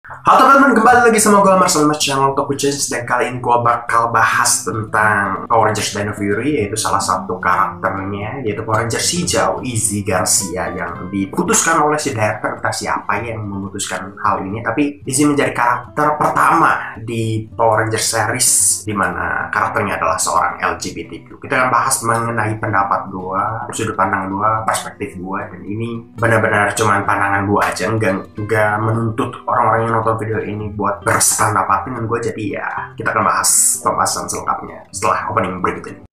Halo teman-teman, kembali lagi sama gue Marcel Mas channel Toku Change. Dan kali ini gue bakal bahas tentang Power Rangers Dino Fury, yaitu salah satu karakternya, yaitu Power Rangers hijau Izzy Garcia, yang diputuskan oleh si director. Entah siapa yang memutuskan hal ini, tapi Izzy menjadi karakter pertama di Power Rangers series di mana karakternya adalah seorang LGBTQ. Kita akan bahas mengenai pendapat gue, sudut pandang gue, perspektif gue, dan ini benar-benar cuman pandangan gue aja, enggak menuntut orang-orang yang nonton video ini buat bersependapat dengan gue. Jadi ya, kita akan bahas pembahasan selengkapnya setelah opening berikut ini.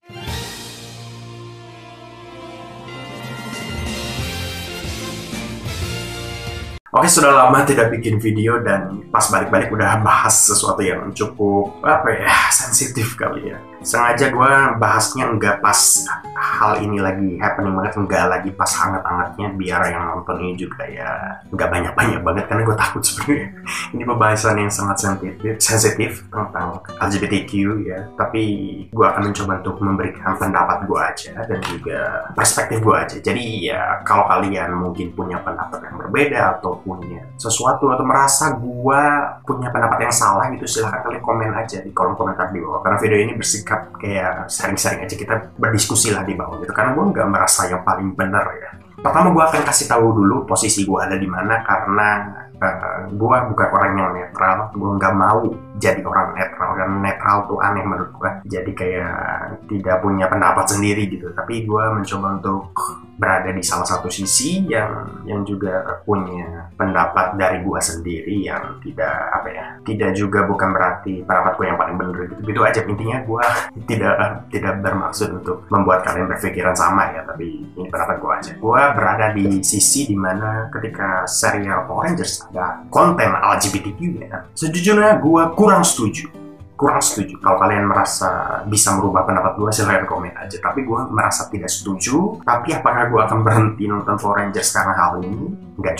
Oke, sudah lama tidak bikin video dan pas balik-balik udah bahas sesuatu yang cukup sensitif kali ya. Sengaja gue bahasnya nggak pas hal ini lagi happening banget, nggak lagi pas hangat-hangatnya, biar yang nonton ini juga ya nggak banyak-banyak banget, karena gue takut sebenarnya ini pembahasan yang sangat sensitif tentang LGBTQ ya. Tapi gue akan mencoba untuk memberikan pendapat gue aja dan juga perspektif gue aja. Jadi ya, kalau kalian mungkin punya pendapat yang berbeda atau punya sesuatu atau merasa gue punya pendapat yang salah gitu, silahkan kalian komen aja di kolom komentar di bawah, karena video ini bersikap kayak sharing-sharing aja, kita berdiskusi lah di bawah gitu, karena gue nggak merasa yang paling benar ya. Pertama gue akan kasih tahu dulu posisi gue ada di mana, karena gue bukan orang yang netral. Gue nggak mau jadi orang netral, dan netral tuh aneh menurut gue, jadi kayak tidak punya pendapat sendiri gitu. Tapi gue mencoba untuk berada di salah satu sisi yang juga punya pendapat dari gue sendiri, yang tidak juga bukan berarti pendapat gue yang paling benar gitu aja. Intinya gue tidak bermaksud untuk membuat kalian berpikiran sama ya, tapi ini pendapat gue aja. Gue berada di sisi dimana ketika serial Power Rangers ada konten LGBTQ ya, sejujurnya gue kurang setuju. Kalau kalian merasa bisa merubah pendapat gue, silahkan komen aja. Tapi gue merasa tidak setuju. Tapi apakah gue akan berhenti nonton Power Rangers karena hal ini? Enggak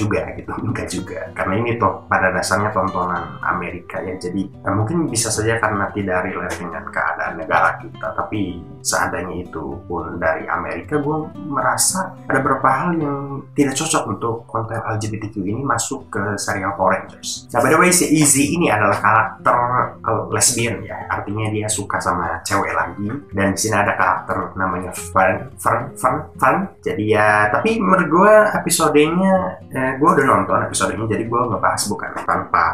juga. Karena ini toh pada dasarnya tontonan Amerika ya. Jadi mungkin bisa saja karena tidak relate dengan keadaan negara kita. Tapi seandainya itu pun dari Amerika, gue merasa ada beberapa hal yang tidak cocok untuk konten LGBTQ ini masuk ke serial Power Rangers. Nah, by the way, si Izzy ini adalah karakter lesbian ya, artinya dia suka sama cewek lagi. Dan di sini ada karakter namanya Fern. Jadi ya, tapi menurut gue episodenya, gue udah nonton episodenya, jadi gue ngebahas bukan tanpa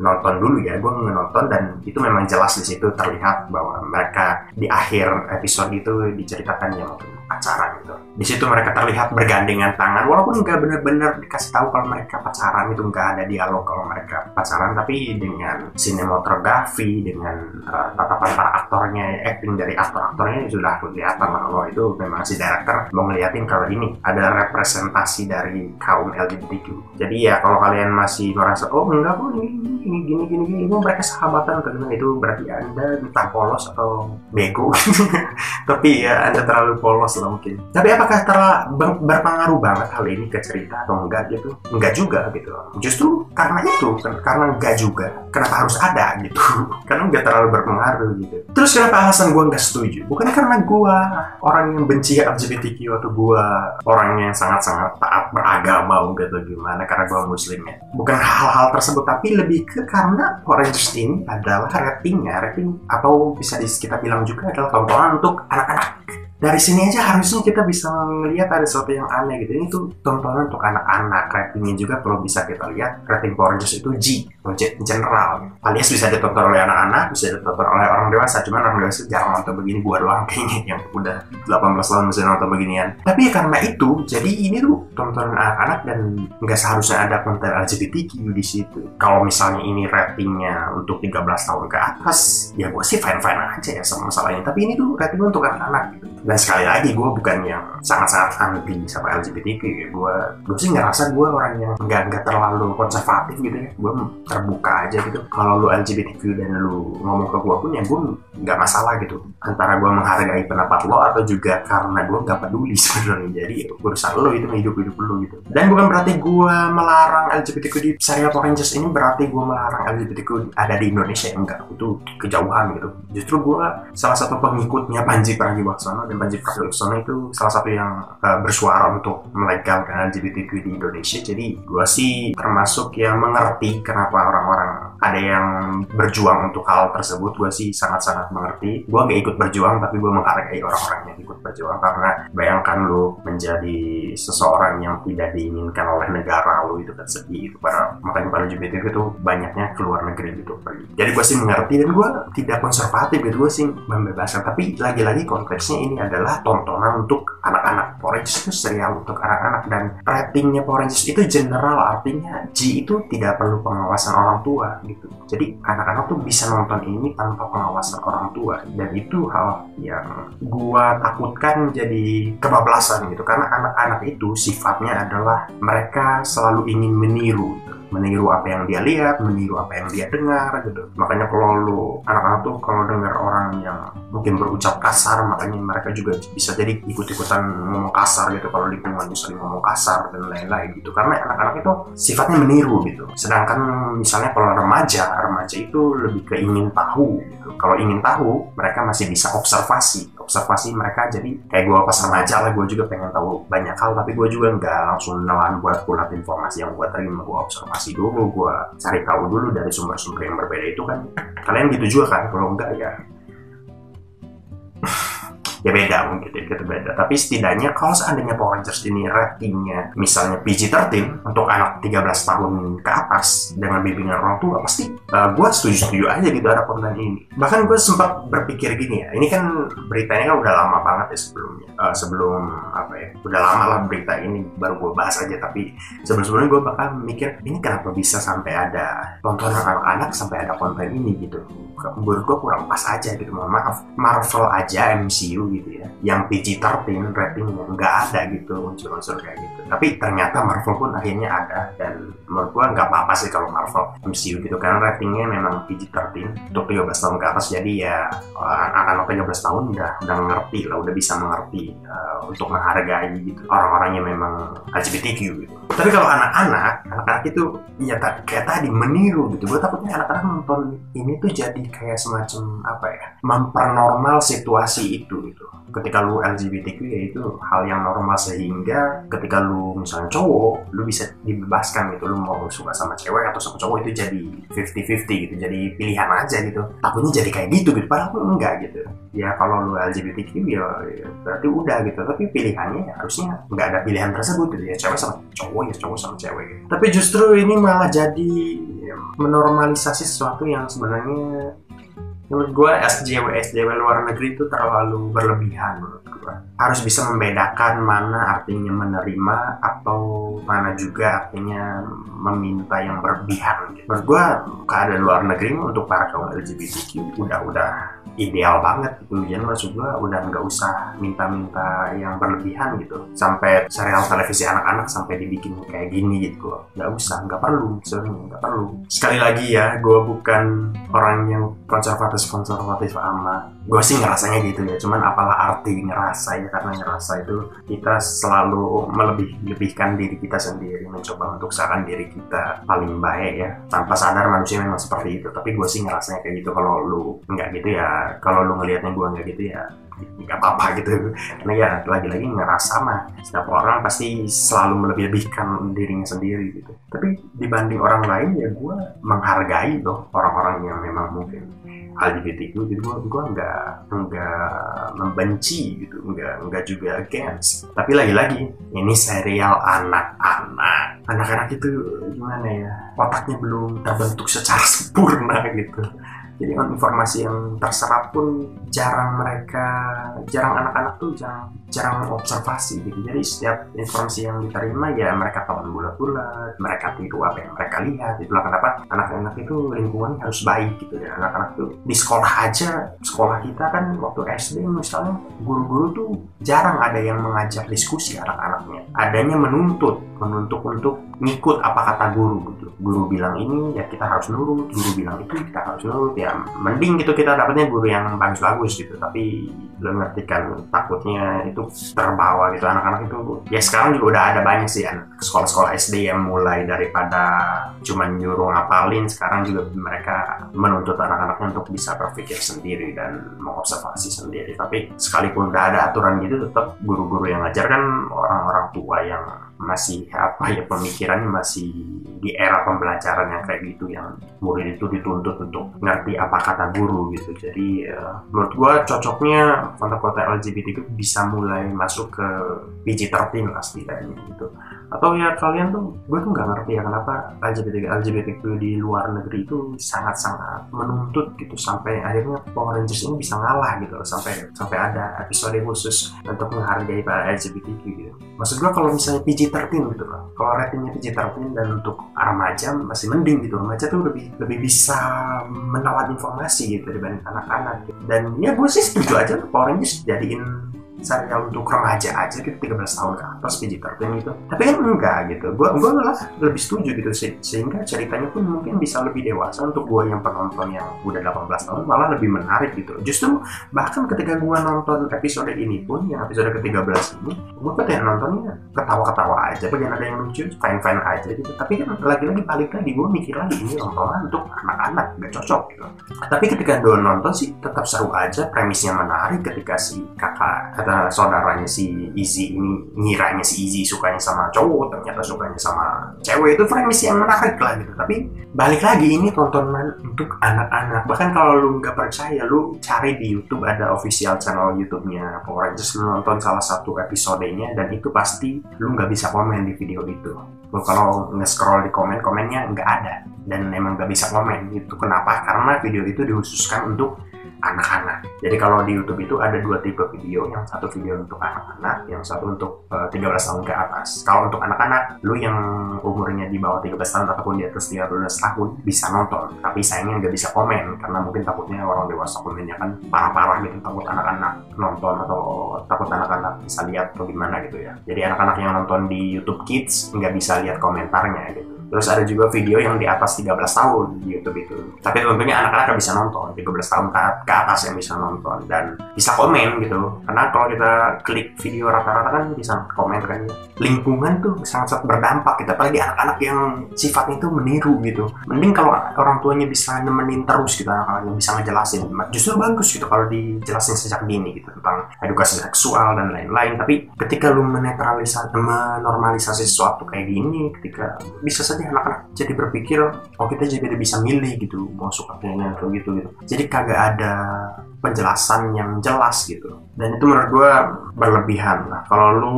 nonton dulu ya. Gue nonton dan itu memang jelas di situ terlihat bahwa mereka di akhir episode itu diceritakan yang mungkin pacaran gitu. Di situ mereka terlihat bergandengan tangan, walaupun nggak benar-benar dikasih tahu kalau mereka pacaran, itu nggak ada dialog kalau mereka pacaran, tapi dengan sinematografi, dengan tatapan para aktornya, acting dari aktor-aktornya sudah kelihatan bahwa itu memang si director mau ngeliatin kalau ini ada representasi dari kaum LGBTQ. Jadi ya, kalau kalian masih merasa oh enggak kok ini gini mereka sahabatan atau gimana, itu berarti Anda entah polos atau bego. Tapi ya, Anda terlalu polos lah mungkin. Tapi apakah berpengaruh banget hal ini ke cerita atau enggak gitu? Enggak juga gitu. Justru karena itu, karena enggak juga, kenapa harus ada gitu? Karena enggak terlalu berpengaruh gitu. Terus kenapa alasan gue enggak setuju? Bukan karena gue orang yang benci LGBTQ atau gue orang yang sangat-sangat taat beragama gitu gimana, karena gue muslim ya. Bukan hal-hal tersebut, tapi lebih ke karena Power Rangers ini adalah rating atau bisa kita bilang juga adalah tontonan untuk anak-anak. Dari sini aja harusnya kita bisa melihat ada sesuatu yang aneh gitu. Ini tuh tontonan untuk anak-anak. Ratingnya juga kalau bisa kita lihat, rating Power Rangers itu G, general, alias bisa ditonton oleh anak-anak, bisa ditonton oleh orang dewasa. Cuman orang dewasa jarang nonton begini, gua doang kayaknya yang udah 18 tahun masih nonton beginian. Tapi ya karena itu, jadi ini tuh tontonan anak-anak dan nggak seharusnya ada konten LGBTQ di situ. Kalau misalnya ini ratingnya untuk 13 tahun ke atas, ya gue sih fine-fine aja ya sama masalahnya. Tapi ini tuh ratingnya untuk anak-anak gitu. Dan sekali lagi, gue bukan yang sangat-sangat anti sama LGBTQ ya. Gue sih ngerasa gue orang yang nggak terlalu konservatif gitu ya. Gue terbuka aja gitu. Kalau lu LGBTQ dan lu ngomong ke gue pun ya gue nggak masalah gitu. Antara gue menghargai pendapat lo atau juga karena gue nggak peduli sebenarnya. Jadi urusan lo, itu hidup lo gitu. Dan bukan berarti gue melarang LGBTQ di serial Power Rangers ini, berarti gue melarang LGBTQ ada di Indonesia. Enggak, itu kejauhan gitu. Justru gue salah satu pengikutnya Panji Pragiwaksono Panji Pragiwaksono itu salah satu yang bersuara untuk melegalkan LGBTQ di Indonesia. Jadi gue sih termasuk yang mengerti kenapa orang-orang ada yang berjuang untuk hal tersebut. Gue sih sangat-sangat mengerti. Gue gak ikut berjuang, tapi gue menghargai orang-orang yang ikut berjuang, karena bayangkan lu menjadi seseorang yang tidak diinginkan oleh negara lu, itu kan sedih itu. Makanya para LGBTQ itu banyaknya keluar negeri gitu pergi. Jadi gue sih mengerti, dan gue tidak konservatif gitu, gue sih membebaskan. Tapi lagi-lagi konteksnya ini adalah tontonan untuk anak-anak. Power Rangers itu serial untuk anak-anak, dan ratingnya Power Rangers itu general, artinya G itu tidak perlu pengawasan orang tua gitu. Jadi anak-anak tuh bisa nonton ini tanpa pengawasan orang tua, dan itu hal yang gua takutkan jadi kebablasan gitu, karena anak-anak itu sifatnya adalah mereka selalu ingin meniru gitu. Meniru apa yang dia lihat, meniru apa yang dia dengar gitu. Makanya kalau lu anak-anak tuh kalau dengar orang yang mungkin berucap kasar, makanya mereka juga bisa jadi ikut-ikutan ngomong kasar gitu kalau lingkungan misalnya ngomong kasar dan lain-lain gitu. Karena anak-anak itu sifatnya meniru gitu. Sedangkan misalnya kalau remaja itu lebih ke ingin tahu gitu. Kalau ingin tahu, mereka masih bisa observasi mereka. Jadi kayak gue pas remaja lah, gue juga pengen tahu banyak hal, tapi gue juga nggak langsung nelan buat pulat informasi yang gue terima. Gue observasi dulu, gue cari tahu dulu dari sumber-sumber yang berbeda itu kan. Kalian gitu juga kan? Kalau enggak ya ya beda mungkin, kita beda. Tapi setidaknya kalau seandainya Power Rangers ini ratingnya misalnya PG-13 untuk anak 13 tahun ke atas dengan bimbingan orang tua, pasti gue setuju aja gitu ada konten ini. Bahkan gue sempat berpikir gini ya, ini kan beritanya kan udah lama banget ya sebelumnya, udah lama lah berita ini, baru gue bahas aja. Tapi sebelum-sebelumnya gue bakal mikir, ini kenapa bisa sampai ada tontonan anak-anak, sampai ada konten ini gitu. Menurut gue kurang pas aja gitu. Mohon maaf, Marvel aja, MCU gitu ya, yang PG-13 ratingnya nggak ada gitu, unsur-unsur kayak gitu. Tapi ternyata Marvel pun akhirnya ada, dan menurut gua nggak apa-apa sih kalau Marvel MCU gitu, karena ratingnya memang PG-13 untuk 13 tahun ke atas. Jadi ya anak-anak 13 tahun udah ngerti lah, udah bisa mengerti untuk menghargai gitu orang-orang yang memang LGBTQ gitu. Tapi kalau anak-anak itu ya kayak tadi meniru gitu. Gue takutnya anak-anak nonton ini tuh jadi kayak semacam mempernormal situasi itu gitu. Ketika lu LGBTQ ya itu hal yang normal, sehingga ketika lu misalnya cowok, lu bisa dibebaskan gitu, lu mau suka sama cewek atau sama cowok itu jadi 50-50 gitu, jadi pilihan aja gitu. Takutnya jadi kayak gitu padahal enggak gitu. Ya kalau lu LGBTQ ya berarti udah gitu, tapi pilihannya harusnya nggak ada pilihan tersebut gitu ya, cewek sama cowok ya cowok sama cewek gitu. Tapi justru ini malah jadi menormalisasi sesuatu yang sebenarnya menurut gue SJW luar negeri itu terlalu berlebihan. Menurut gue harus bisa membedakan mana artinya menerima atau mana juga artinya meminta yang berlebihan gitu. Menurut gue keadaan luar negeri untuk para kaum LGBTQ udah ideal banget gitu. Jadi maksud gue udah nggak usah minta-minta yang berlebihan gitu, sampai serial televisi anak-anak sampai dibikin kayak gini gitu. Nggak usah, nggak perlu sebenarnya, nggak perlu. Sekali lagi ya, gue bukan orang yang konservatif amat. Gue sih ngerasanya gitu ya, cuman apalah arti ngerasa ya, karena ngerasa itu kita selalu melebih-lebihkan diri kita sendiri, mencoba untuk seakan diri kita paling baik ya, tanpa sadar manusia memang seperti itu. Tapi gue sih ngerasanya kayak gitu. Kalau lu nggak gitu ya, kalau lu ngelihatnya gue nggak gitu ya nggak apa-apa gitu. Karena ya lagi-lagi ngerasa mah setiap orang pasti selalu melebih-lebihkan dirinya sendiri gitu. Tapi dibanding orang lain ya gue menghargai loh orang-orang yang memang mungkin LGBTQ gitu. Gue nggak membenci gitu, nggak juga against. Tapi lagi-lagi ini serial anak-anak itu gimana ya, otaknya belum terbentuk secara sempurna gitu. Jadi informasi yang terserap pun jarang anak-anak tuh jarang observasi gitu. Jadi setiap informasi yang diterima ya mereka tahu bulat-bulat, mereka tiru apa yang mereka lihat. Itulah kenapa anak-anak itu lingkungannya harus baik gitu ya. Anak-anak tuh di sekolah aja, sekolah kita kan waktu SD misalnya, guru-guru tuh jarang ada yang mengajar diskusi anak-anaknya. Adanya menuntut untuk ngikut apa kata guru gitu. Guru bilang ini ya kita harus nurut, guru bilang itu kita harus nurut ya. ya mending gitu kita dapatnya guru yang bagus-bagus gitu, tapi lo ngerti kan takutnya itu terbawa gitu anak-anak itu. Ya sekarang juga udah ada banyak sih sekolah-sekolah SD yang mulai daripada cuman nyuruh ngapalin, sekarang juga mereka menuntut anak-anaknya untuk bisa berpikir sendiri dan mengobservasi sendiri. Tapi sekalipun udah ada aturan gitu, tetap guru-guru yang ngajar kan orang-orang tua yang masih pemikirannya masih di era pembelajaran yang kayak gitu, yang murid itu dituntut untuk ngerti apa kata guru gitu. Jadi menurut gua cocoknya konten-konten LGBT itu bisa mulai masuk ke PG-13 lah setidaknya gitu. Atau ya kalian tuh, gue tuh nggak ngerti ya kenapa LGBTQ di luar negeri itu sangat-sangat menuntut gitu, sampai akhirnya Power Rangers ini bisa ngalah gitu, sampai ada episode khusus untuk menghargai para LGBTQ gitu. Maksud gue kalau misalnya PG-13 gitu loh, kalau ratingnya PG-13 dan untuk remaja masih mending gitu, remaja tuh lebih bisa menelan informasi gitu dibanding anak-anak gitu. Dan ya gue sih setuju aja Power Rangers jadiin serial untuk remaja aja gitu, 13 tahun ke atas PG-13 gitu. Tapi kan enggak gitu, gue malah lebih setuju gitu sih, sehingga ceritanya pun mungkin bisa lebih dewasa untuk gue yang penonton yang udah 18 tahun, malah lebih menarik gitu. Justru bahkan ketika gue nonton episode ini pun, yang episode ke-13 ini, gue ketika nontonnya ketawa-ketawa aja, bagian ada yang lucu, fine-fine aja gitu. Tapi kan lagi-lagi balik lagi, gue mikir lagi ini nontonan untuk anak-anak, gak cocok gitu. Tapi ketika gue nonton sih tetap seru aja, premisnya menarik ketika si kakak saudaranya si Izzy ini ngiranya si Izzy sukanya sama cowok, ternyata sukanya sama cewek. Itu premis yang menarik lah gitu. Tapi balik lagi, ini tontonan untuk anak-anak. Bahkan kalau lu nggak percaya, lu cari di YouTube, ada official channel YouTube-nya Power Rangers, lu nonton salah satu episodenya dan itu pasti lu nggak bisa komen di video itu. Lu kalau nge-scroll di komennya nggak ada, dan emang nggak bisa komen gitu. Kenapa? Karena video itu dikhususkan untuk anak-anak. Jadi kalau di YouTube itu ada dua tipe video, yang satu video untuk anak-anak, yang satu untuk 13 tahun ke atas. Kalau untuk anak-anak, lu yang umurnya di bawah 13 tahun ataupun di atas 13 tahun bisa nonton, tapi sayangnya nggak bisa komen karena mungkin takutnya orang dewasa komennya kan parah-parah gitu, takut anak-anak nonton atau takut anak-anak bisa lihat atau gimana gitu ya. Jadi anak-anak yang nonton di YouTube Kids nggak bisa lihat komentarnya gitu. Terus ada juga video yang di atas 13 tahun di YouTube itu. Tapi tentunya anak-anak bisa nonton, 13 tahun ke atas yang bisa nonton dan bisa komen gitu. Karena kalau kita klik video rata-rata kan bisa komen kan ya. Lingkungan tuh sangat-sangat berdampak gitu, apalagi anak-anak yang sifatnya itu meniru gitu. Mending kalau orang tuanya bisa nemenin terus gitu, anak-anaknya bisa ngejelasin. Justru bagus gitu kalau dijelasin sejak dini gitu tentang edukasi seksual dan lain-lain. Tapi ketika lu menormalisasi sesuatu kayak gini, ketika bisa saja anak-anak jadi berpikir, oh kita jadi bisa milih gitu, mau suka kayaknya atau gitu. Jadi kagak ada penjelasan yang jelas gitu. Dan itu menurut gue berlebihan lah. Kalau lu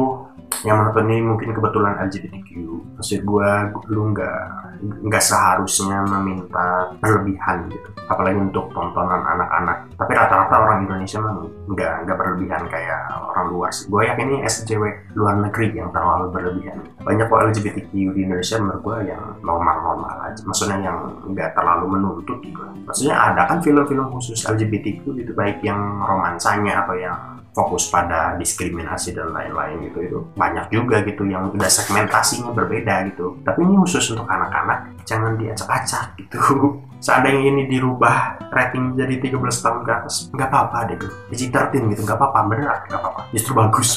yang menonton ini mungkin kebetulan LGBTQ, maksud gue lu nggak seharusnya meminta berlebihan gitu, apalagi untuk tontonan anak-anak. Tapi rata-rata orang Indonesia mah nggak berlebihan kayak orang luar sih. Gue yakin ini SJW luar negeri yang terlalu berlebihan. Banyak kok LGBTQ di Indonesia menurut gue yang normal-normal aja, maksudnya yang nggak terlalu menuntut gitu. Maksudnya ada kan film-film khusus LGBTQ gitu, baik yang romansanya atau yang fokus pada diskriminasi dan lain-lain gitu, itu banyak juga gitu yang udah segmentasinya berbeda gitu. Tapi ini khusus untuk anak-anak, jangan diacak-acak gitu. Seandainya ini dirubah rating jadi 13 tahun ke atas, nggak apa-apa deh tuh, PG-13 gitu, nggak apa-apa, beneran nggak apa-apa, justru bagus.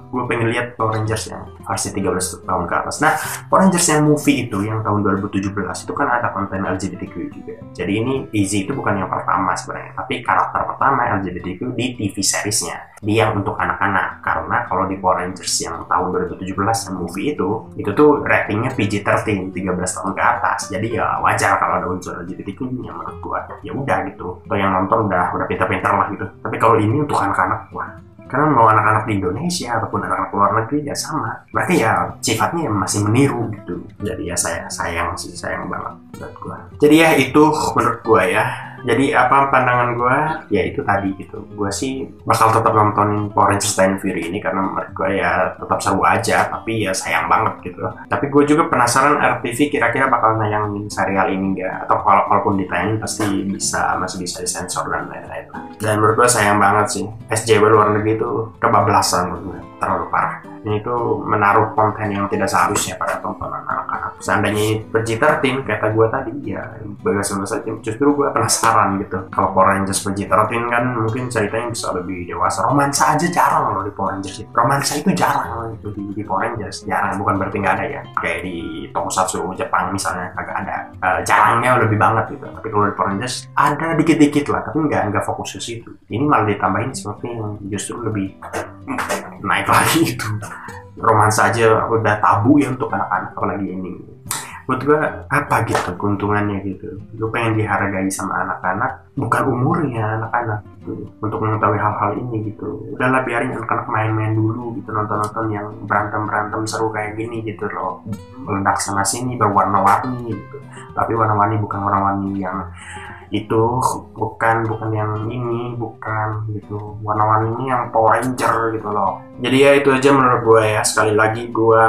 Gue pengen lihat Power Rangers yang versi 13 tahun ke atas. Nah, Power Rangers yang movie itu yang tahun 2017 itu kan ada konten LGBTQ juga. Jadi ini Izzy itu bukan yang pertama sebenarnya, tapi karakter pertama LGBTQ di TV seriesnya, dia untuk anak-anak. Karena kalau di Power Rangers yang tahun 2017 yang movie itu tuh ratingnya PG-13, 13 tahun ke atas. Jadi ya wajar kalau ada unsur LGBTQ yang menurut gua ya udah gitu. Atau yang nonton udah pintar-pintar lah gitu. Tapi kalau ini untuk anak-anak, wah, karena mau anak-anak di Indonesia ataupun anak-anak luar negeri ya sama, mereka ya sifatnya masih meniru gitu. Jadi ya sayang banget menurut gua. Jadi ya itu menurut gua ya. Jadi apa pandangan gue? Ya itu tadi gitu. Gue sih bakal tetap nontonin Power Rangers Time Fury ini karena menurut gue ya tetap seru aja. Tapi ya sayang banget gitu. Tapi gue juga penasaran RTV kira-kira bakal nayangin serial ini nggak? Atau kalaupun ditayangin pasti masih bisa disensor dan lain-lain. Dan menurut gue sayang banget sih. SJW luar negeri itu kebablasan menurut gue. Terlalu parah. Ini tuh menaruh konten yang tidak seharusnya pada tontonan anak-anak. Seandainya PG-13 kata gue tadi, ya bebas-bebas aja. Justru gue penasaran gitu. Kalau Power Rangers PG-13 kan mungkin ceritanya bisa lebih dewasa. Romansa aja jarang loh di Power Rangers. Romansa itu jarang gitu di Power Rangers. Jarang, bukan berarti nggak ada ya. Kayak di Tokusatsu Jepang misalnya agak ada. Jarangnya lebih banget gitu. Tapi kalau di Power Rangers ada dikit-dikit lah, tapi nggak fokus ke situ. Ini malah ditambahin seperti yang justru lebih naik lagi itu. Romansa aja udah tabu ya untuk anak-anak, apalagi ini. Menurut gue apa gitu keuntungannya gitu. Gue pengen dihargai sama anak-anak, bukan umurnya anak-anak gitu, untuk mengetahui hal-hal ini gitu. Udahlah biarin anak-anak main-main dulu gitu, nonton-nonton yang berantem-berantem seru kayak gini gitu loh, meledak sana sini berwarna-warni gitu. Tapi warna-warni bukan warna-warni yang itu, bukan yang ini, bukan gitu. Warna-warni ini yang Power Ranger gitu loh. Jadi ya itu aja menurut gue ya. Sekali lagi gue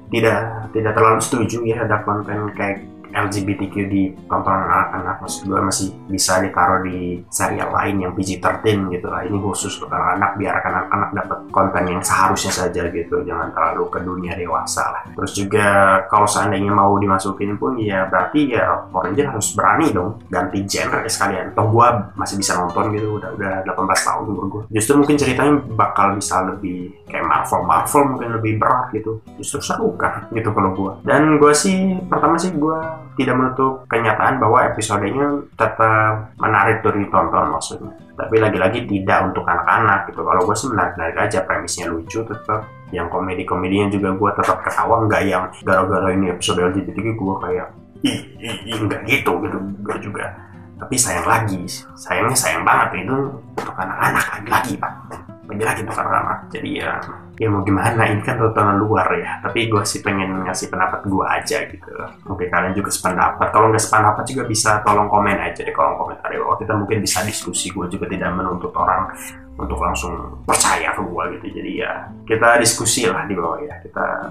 tidak terlalu setuju ya ada konten kayak LGBTQ di tontonan anak-anak. Maksud gue masih bisa ditaruh di serial lain yang PG-13 gitu lah. Ini khusus untuk anak-anak, biarkan anak-anak dapat konten yang seharusnya saja gitu, jangan terlalu ke dunia dewasa lah. Terus juga kalau seandainya mau dimasukin pun ya berarti ya Power Ranger harus berani dong ganti genre sekalian. Toh gue masih bisa nonton gitu, udah 18 tahun umur gue. Justru mungkin ceritanya bakal bisa lebih kayak Marvel mungkin lebih berat gitu. Justru seru kan gitu kalau gue. Dan gue sih pertama sih gue tidak menutup kenyataan bahwa episodenya tetap menarik untuk ditonton maksudnya. Tapi lagi-lagi tidak untuk anak-anak gitu. Kalau gue sih menarik aja, premisnya lucu tetap. Yang komedi-komedinya juga gue tetap ketawa, nggak yang gara-gara ini episode LGBT gue kayak nggak gitu gue juga. Tapi sayangnya sayang banget itu untuk anak-anak lagi-lagi pak. Lagi-lagi untuk anak-anak. Jadi ya mau gimana, ini kan tontonan luar ya, tapi gue sih pengen ngasih pendapat gue aja gitu. Mungkin kalian juga sependapat, kalau nggak sependapat juga bisa tolong komen aja di kolom komentar ya. Kita mungkin bisa diskusi, gue juga tidak menuntut orang untuk langsung percaya ke gue gitu. Jadi ya kita diskusi lah di bawah ya, kita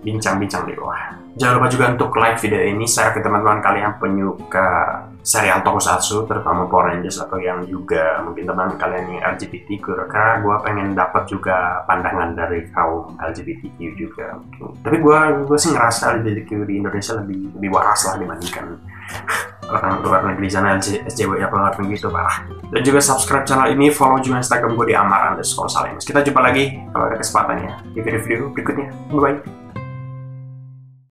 bincang-bincang di bawah. Jangan lupa juga untuk like video ini, share ke teman-teman kalian penyuka serial Tokusatsu, terutama Power Rangers, atau yang juga mungkin teman kalian yang LGBT, karena gue pengen dapat juga pandangan dari kaum LGBTQ juga. Tapi gue sih ngerasa LGBTQ di Indonesia lebih waras lah dibandingkan orang luar negeri sana, SJW apa luar negeri itu parah. Dan juga subscribe channel ini, follow juga Instagram gue di Amar_Salimus. Kita jumpa lagi kalau ada kesempatan ya di video-video berikutnya. Bye bye.